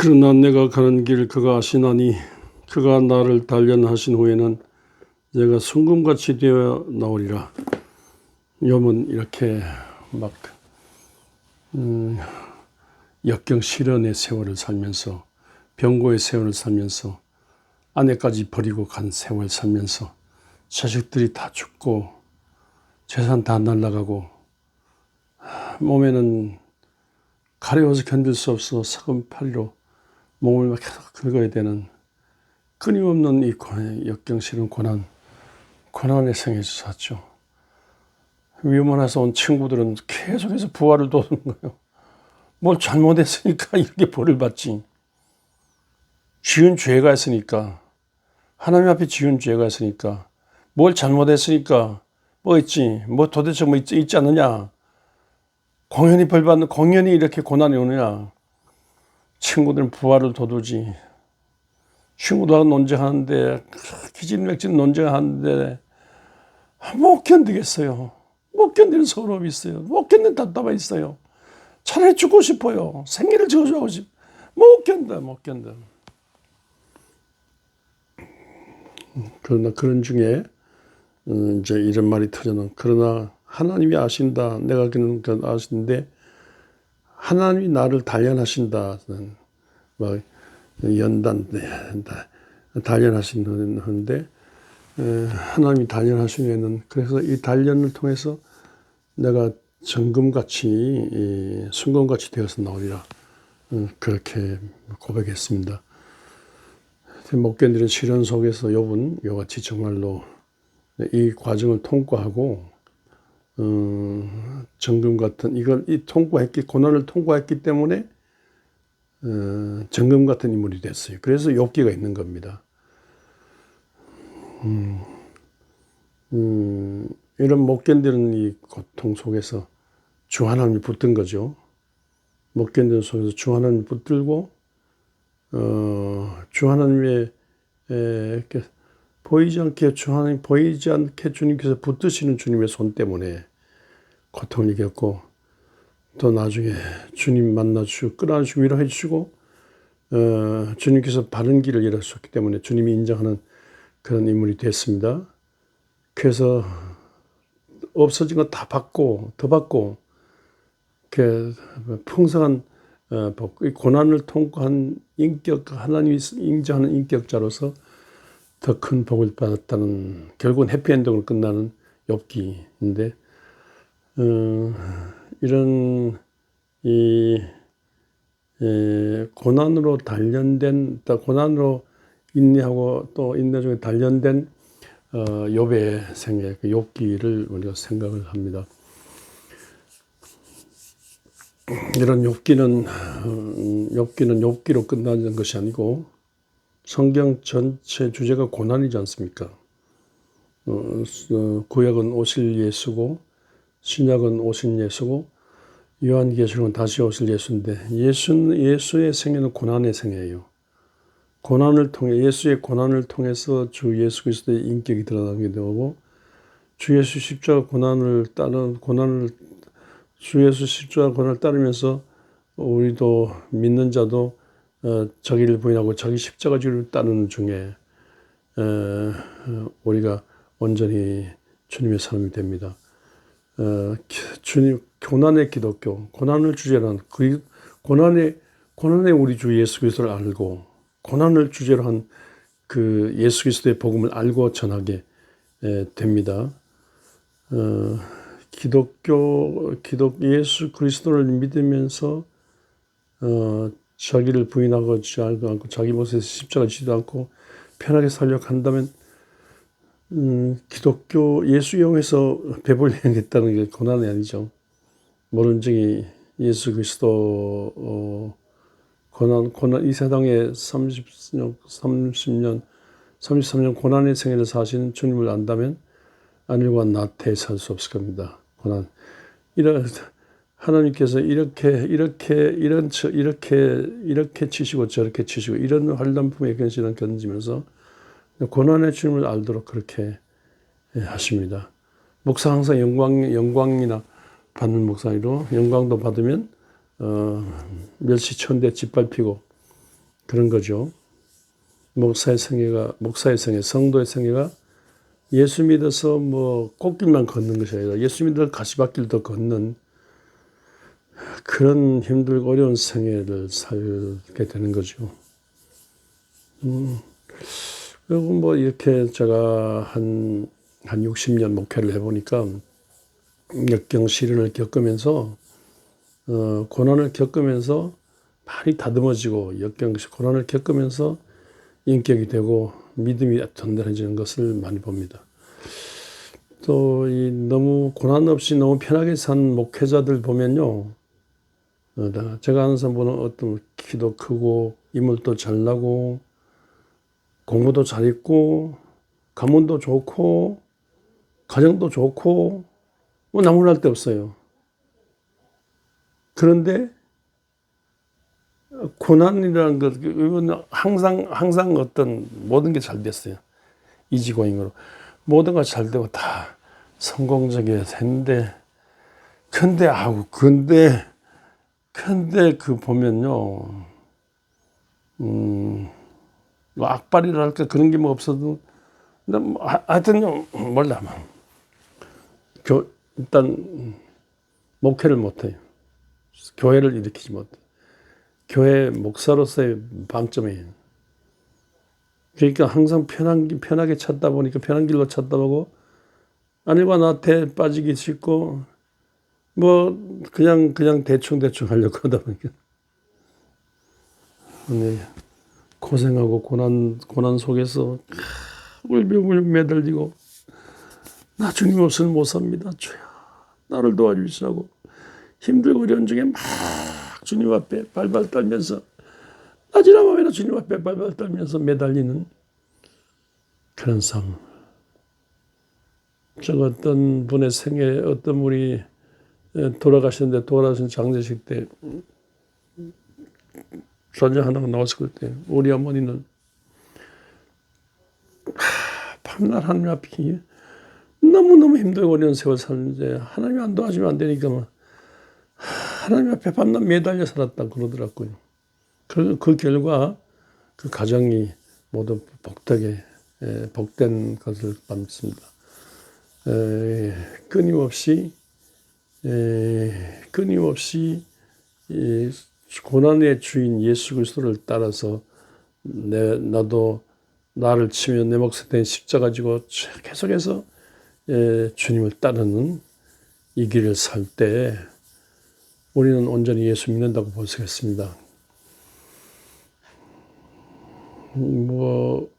그러나 내가 가는 길 그가 아시나니 그가 나를 단련하신 후에는 내가 순금같이 되어 나오리라. 욥은 이렇게 막 역경 시련의 세월을 살면서 병고의 세월을 살면서 아내까지 버리고 간 세월 살면서 자식들이 다 죽고 재산 다 날아가고 몸에는 가려워서 견딜 수 없어 사금팔이로 몸을 막 계속 긁어야 되는 끊임없는 이 역경시련 고난의 생에 살았죠. 위문에서 온 친구들은 계속해서 부활을 도는 거예요. 뭘 잘못했으니까 이렇게 벌을 받지. 지은 죄가 있으니까, 하나님 앞에 지은 죄가 있으니까, 뭘 잘못했으니까 뭐 있지, 뭐 도대체 뭐 있지 않느냐, 공연히 벌받는, 공연히 이렇게 고난이 오느냐. 친구들은 부활을 도두지. 친구들하고 논쟁하는데, 기진맥진 논쟁하는데 못 견디겠어요. 못 견디는 서러움이 있어요. 못 견디는 답답함이 있어요. 차라리 죽고 싶어요. 생기를 저주하고 싶어. 못 견뎌. 그러나 그런 중에 이제 이런 말이 터져는, 그러나 하나님이 아신다. 내가 그는 아신데 하나님이 나를 단련하신다. 막 단련하신다는데 하나님이 단련하시면은, 그래서 이 단련을 통해서 내가 정금같이 순금같이 되어서 나오리라. 그렇게 고백했습니다. 못 견디는 시련 속에서 욥은 이같이 정말로 이 과정을 통과하고 정금 같은 고난을 통과했기 때문에 정금 같은 인물이 됐어요. 그래서 욥기가 있는 겁니다. 이런 못 견디는 이 고통 속에서 주 하나님이 붙든 거죠. 못 견디는 속에서 주 하나님이 붙들고 주 하나님의 보이지 않게 주님께서 붙드시는 주님의 손 때문에 고통을 이겼고, 또 나중에 주님 만나주시고 끌어안으시고 위로해 주시고 주님께서 바른 길을 열어주셨기 때문에 주님이 인정하는 그런 인물이 됐습니다. 그래서 없어진 거 다 받고 더 받고 그 풍성한 고난을 통과한 인격, 하나님이 인정하는 인격자로서 더 큰 복을 받았다는, 결국은 해피엔딩으로 끝나는 욥기인데, 이런 고난으로 고난으로 인내하고 또 인내 중에 단련된 욥의 생애, 그 욥기를 우리가 생각을 합니다. 이런 욥기는 욥기로 끝나는 것이 아니고 성경 전체 주제가 고난이지 않습니까? 구약은 오실 예수고 신약은 오신 예수고 요한계시록은 다시 오실 예수인데, 예수의 생애는 고난의 생애예요. 예수의 고난을 통해서 주 예수 그리스도의 인격이 드러나게 되고, 주 예수 십자가 주 예수 십자가 고난을 따르면서 우리도 믿는 자도 자기를 부인하고 자기 십자가지를 따르는 중에 우리가 온전히 주님의 사람이 됩니다. 고난의 기독교, 고난을 주제로 한 고난의 우리 주 예수 그리스도를 알고, 고난을 주제로 한 그 예수 그리스도의 복음을 알고 전하게 됩니다. 예수 그리스도를 믿으면서 자기를 부인하지 않고 자기 모습에서 십자가 지도 않고 편하게 살려고 한다면 기독교 예수 이용해서 배불리겠다는 게 고난이 아니죠. 모른 적이 예수 그리스도 고난 이 세상에 33년 고난의 생애를 사시는 주님을 안다면 안일과 나태에 살 수 없을 겁니다. 하나님께서 이렇게 치시고 저렇게 치시고 이런 환난품의 견신을 견디면서 고난의 주님을 알도록 그렇게 하십니다. 목사 항상 영광이나 받는 목사이로, 영광도 받으면 멸시천대 짓밟히고 그런 거죠. 목사의 생애, 성도의 생애가 예수 믿어서 뭐 꽃길만 걷는 것이 아니라 예수 믿어 가시밭길도 걷는 그런 힘들고 어려운 생애를 살게 되는 거죠. 그리고 뭐 이렇게 제가 한 60년 목회를 해보니까 역경 시련을 겪으면서 고난을 겪으면서 많이 다듬어지고 고난을 겪으면서 인격이 되고 믿음이 든든해지는 것을 많이 봅니다. 또 이 너무 고난 없이 너무 편하게 산 목회자들 보면요, 제가 아는 사람보다 어떤 키도 크고 인물도 잘나고 공부도 잘했고 가문도 좋고 가정도 좋고 뭐 나무랄 데 없어요. 그런데 고난이라는 것, 이건 항상 어떤 모든 게 잘 됐어요. 이지고잉으로 모두가 잘 되고 다 성공적이어야 했는데, 근데 그 보면요, 뭐 악발이랄까 그런 게 뭐 없어도, 근데 뭐 하여튼요, 몰라. 일단 목회를 못해요. 교회를 일으키지 못해. 교회 목사로서의 방점이에요. 그러니까 항상 편하게 찾다 보니까 편한 길로 찾다 보고 아니면 나한테 빠지기 쉽고 뭐 그냥 대충 하려고 하다 보니까 고생하고 고난 속에서 울며 매달리고 나 주님 없이는 못 삽니다. 주여 나를 도와주시라고 힘들고 어려운 중에 막 주님 앞에 발발 떨면서 낮이나 밤이나 주님 앞에 발발 떨면서 매달리는 그런 삶. 저 어떤 분의 생애 어떤 분이 돌아가신 장례식 때 전혀 하나가 나왔을 때 우리 어머니는 밤낮 하나님 앞에 너무너무 힘들고 어려운 세월 사는데 하나님이 안 도와주면 안 되니까 하나님 앞에 밤낮 매달려 살았다 그러더라고요. 그 결과 그 가정이 모두 복된 것을 받습니다. 끊임없이 고난의 주인 예수 그리스도를 따라서 나도 나를 치며 내 몫에 대한 십자가 지고 계속해서 주님을 따르는 이 길을 살 때 우리는 온전히 예수 믿는다고 볼 수 있습니다. 뭐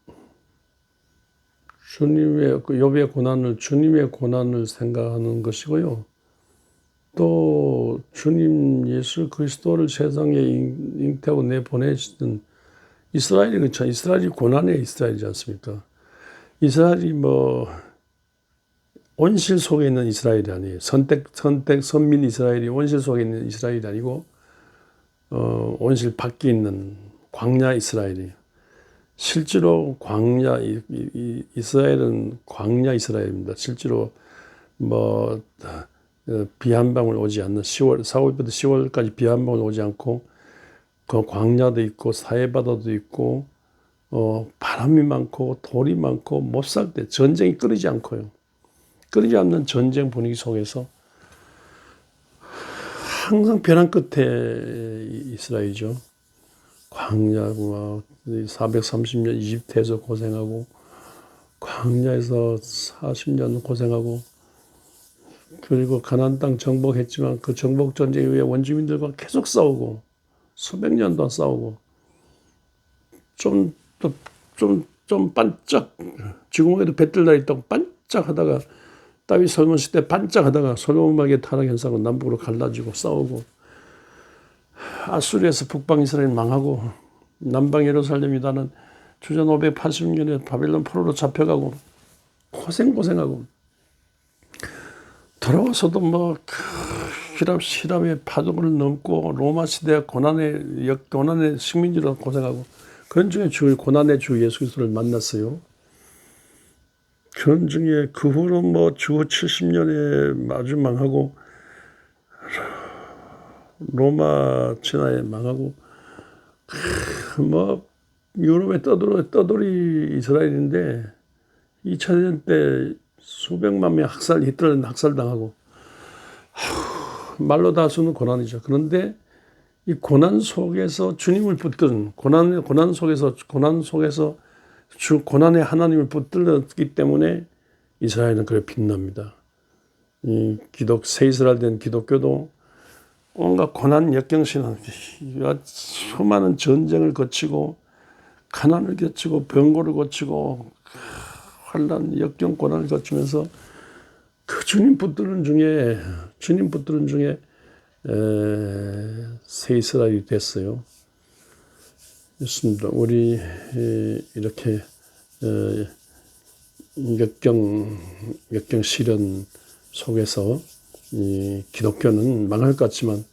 욥의 고난을 주님의 고난을 생각하는 것이고요. 또 주님 예수 그리스도를 세상에 잉태하고 내보내시던 이스라엘이 그렇죠. 이스라엘이 고난의 이스라엘이지 않습니까? 이스라엘이 뭐 온실 속에 있는 이스라엘이 아니에요. 선민 이스라엘이 온실 속에 있는 이스라엘이 아니고 온실 밖에 있는 광야 이스라엘이에요. 실제로 이스라엘은 광야 이스라엘입니다. 실제로 뭐 비 한 방울 오지 않는 4월부터 10월까지 비 한 방울 오지 않고 그 광야도 있고 사해바다도 있고 바람이 많고 돌이 많고 못 살 때 전쟁이 끊이지 않고요. 끊이지 않는 전쟁 분위기 속에서 항상 벼랑 끝에 이스라엘이죠. 광야고 430년 이집트에서 고생하고 광야에서 40년 고생하고 그리고 가나안 땅 정복했지만 그 정복 전쟁 이후에 원주민들과 계속 싸우고 수백 년 동안 싸우고 좀 반짝 지구멍에도 배뜰 있다고 반짝하다가 다윗 솔몬 시대 반짝하다가 솔로몬에게 타락현상으로 남북으로 갈라지고 싸우고 아수르에서 북방 이스라엘 망하고 남방 예루살렘이다는 주전 580년에 바벨론 포로로 잡혀가고 고생하고 돌아와서도 뭐 히람의 파도를 넘고 로마 시대 고난의 식민지로 고생하고 그런 중에 고난의 주 예수 그리스도를 만났어요. 그런 중에 그 후로 뭐 주후 70년에 아주 망하고 로마 진화에 망하고 뭐 유럽의 떠돌이 이스라엘인데 2차대전 때 수백만 명 히틀러는 학살당하고 말로 다 할 수 없는 고난이죠. 그런데 이 고난 속에서 주님을 붙드는 고난 속에서 고난의 하나님을 붙들었기 때문에 이스라엘은 그래 빛납니다. 이 새 이스라엘 된 기독교도 온갖 고난 역경신앙, 수많은 전쟁을 거치고 가난을 거치고 병고를 거치고 환난 역경 고난을 거치면서 그 주님 붙드는 중에 새 이스라엘이 됐어요. 좋습니다. 우리 이렇게 역경 시련 속에서 이 기독교는 망할 것 같지만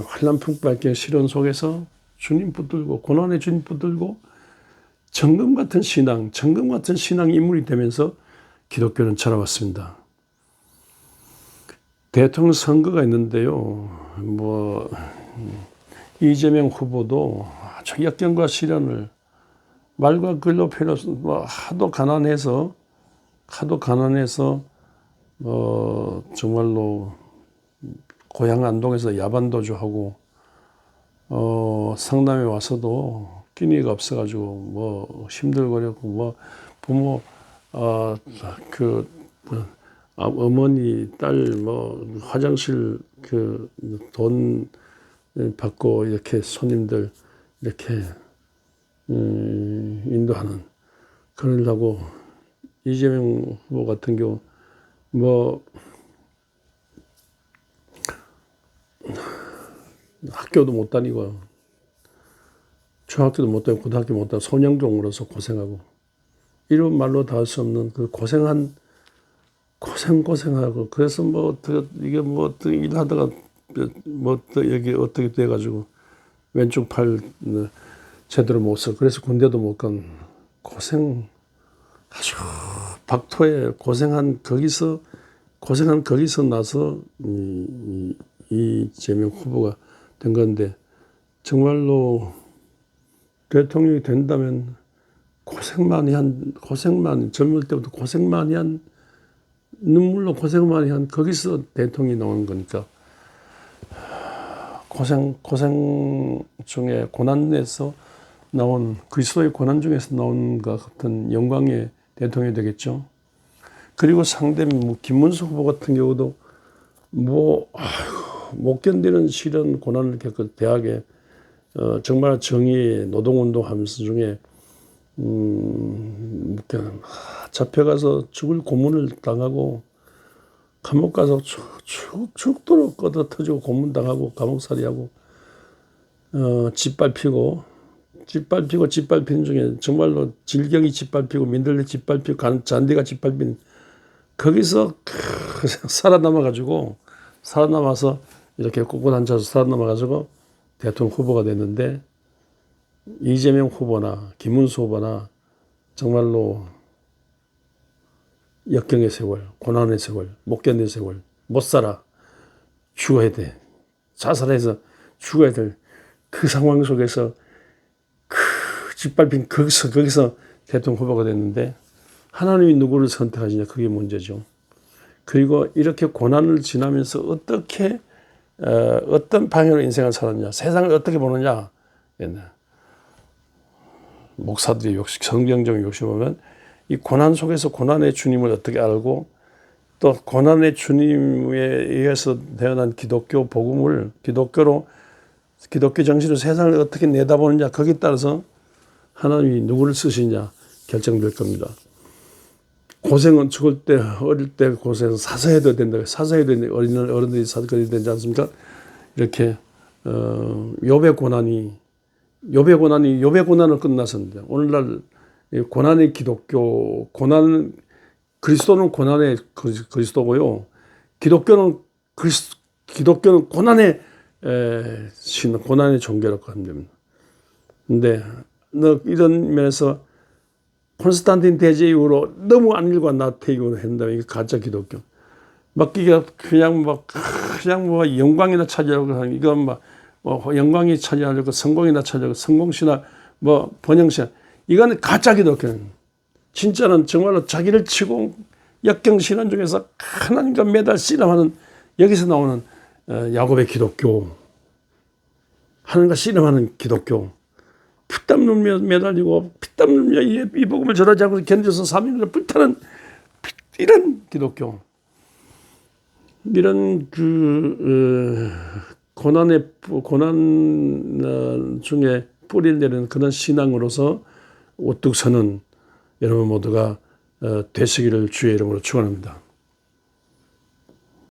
환난 풍파의 시련 속에서 주님 붙들고 고난의 주님 붙들고 정금 같은 신앙 인물이 되면서 기독교는 자라왔습니다. 대통령 선거가 있는데요. 이재명 후보도 아주 역경과 시련을 말과 글로 표현해서 하도 가난해서 정말로 고향 안동에서 야반도주하고 성남에 와서도 끼니가 없어가지고 힘들거렸고 부모 어머니 딸 화장실 돈 받고 이렇게 손님들 이렇게 인도하는 그러려고 이재명 후보 같은 경우 학교도 못 다니고 중학교도 못 다니고 고등학교 못 다니고 소년공으로서 고생하고 이런 말로 다 할 수 없는 그 고생하고 그래서 이게 일하다가 여기 어떻게 돼가지고 왼쪽 팔 제대로 못 써. 그래서 군대도 못 간 아주 박토에 고생한 거기서 나서 이재명 후보가 된 건데 정말로 대통령이 된다면 젊을 때부터 고생 많이 한 눈물로 고생 많이 한 거기서 대통령이 나오는 거니까 고생 중에 고난에서 나온 그리스도의 고난 중에서 나온 것 같은 영광의 대통령이 되겠죠. 그리고 상대는 김문수 후보 같은 경우도 못 견디는 시련 고난을 겪고 대학에 정말 정의 노동운동 하면서 중에 잡혀가서 죽을 고문을 당하고 감옥 가서 죽도록 걷어 터지고 고문당하고 감옥살이하고 짓밟히고 짓밟히는 중에 정말로 질경이 짓밟히고 민들레 짓밟히고 잔디가 짓밟힌 거기서 살아남아서 이렇게 꼿꼿 앉아서 살아남아가지고 대통령 후보가 됐는데 이재명 후보나 김문수 후보나 정말로 역경의 세월, 고난의 세월, 못 견딜 세월, 못 살아, 죽어야 돼. 자살해서 죽어야 될 그 상황 속에서 짓밟힌 거기서 대통령 후보가 됐는데 하나님이 누구를 선택하시냐 그게 문제죠. 그리고 이렇게 고난을 지나면서 어떤 방향으로 인생을 살았냐, 세상을 어떻게 보느냐. 목사들이 성경적인 욕심 보면 이 고난 속에서 고난의 주님을 어떻게 알고 또 고난의 주님에 의해서 태어난 기독교 복음을 기독교 정신으로 세상을 어떻게 내다보느냐 거기에 따라서 하나님이 누구를 쓰시냐 결정될 겁니다. 고생은 죽을 때 어릴 때 고생은 사서해도 된다. 사서해도 어른들이 사서해도 되지 않습니까? 이렇게 욥의 고난을 끝났었는데 오늘날 고난의 기독교 그리스도는 고난의 그리스도고요. 기독교는 고난의 고난의 종교라고 합니다. 근데 이런 면에서 콘스탄틴 대제 이후로 너무 안일과 나태이고 한다면 이게 가짜 기독교. 그냥 영광이나 찾으려고 하는 이건 뭐 영광이 차지하려고 성공이나 차지하려고 성공신학 뭐 번영신학 이거는 가짜 기독교는 진짜는 정말로 자기를 치고 역경신앙 중에서 하나님과 매달 씨름하는 여기서 나오는 야곱의 기독교 하나님과 씨름하는 기독교 피땀 흘리며 매달리고 피땀 흘리며 이 복음을 전하지 않고 견뎌서 3일을 불타는 이런 기독교 이런 고난 중에 뿌리를 내리는 그런 신앙으로서 우뚝 서는 여러분 모두가 되시기를 주의 이름으로 축원합니다.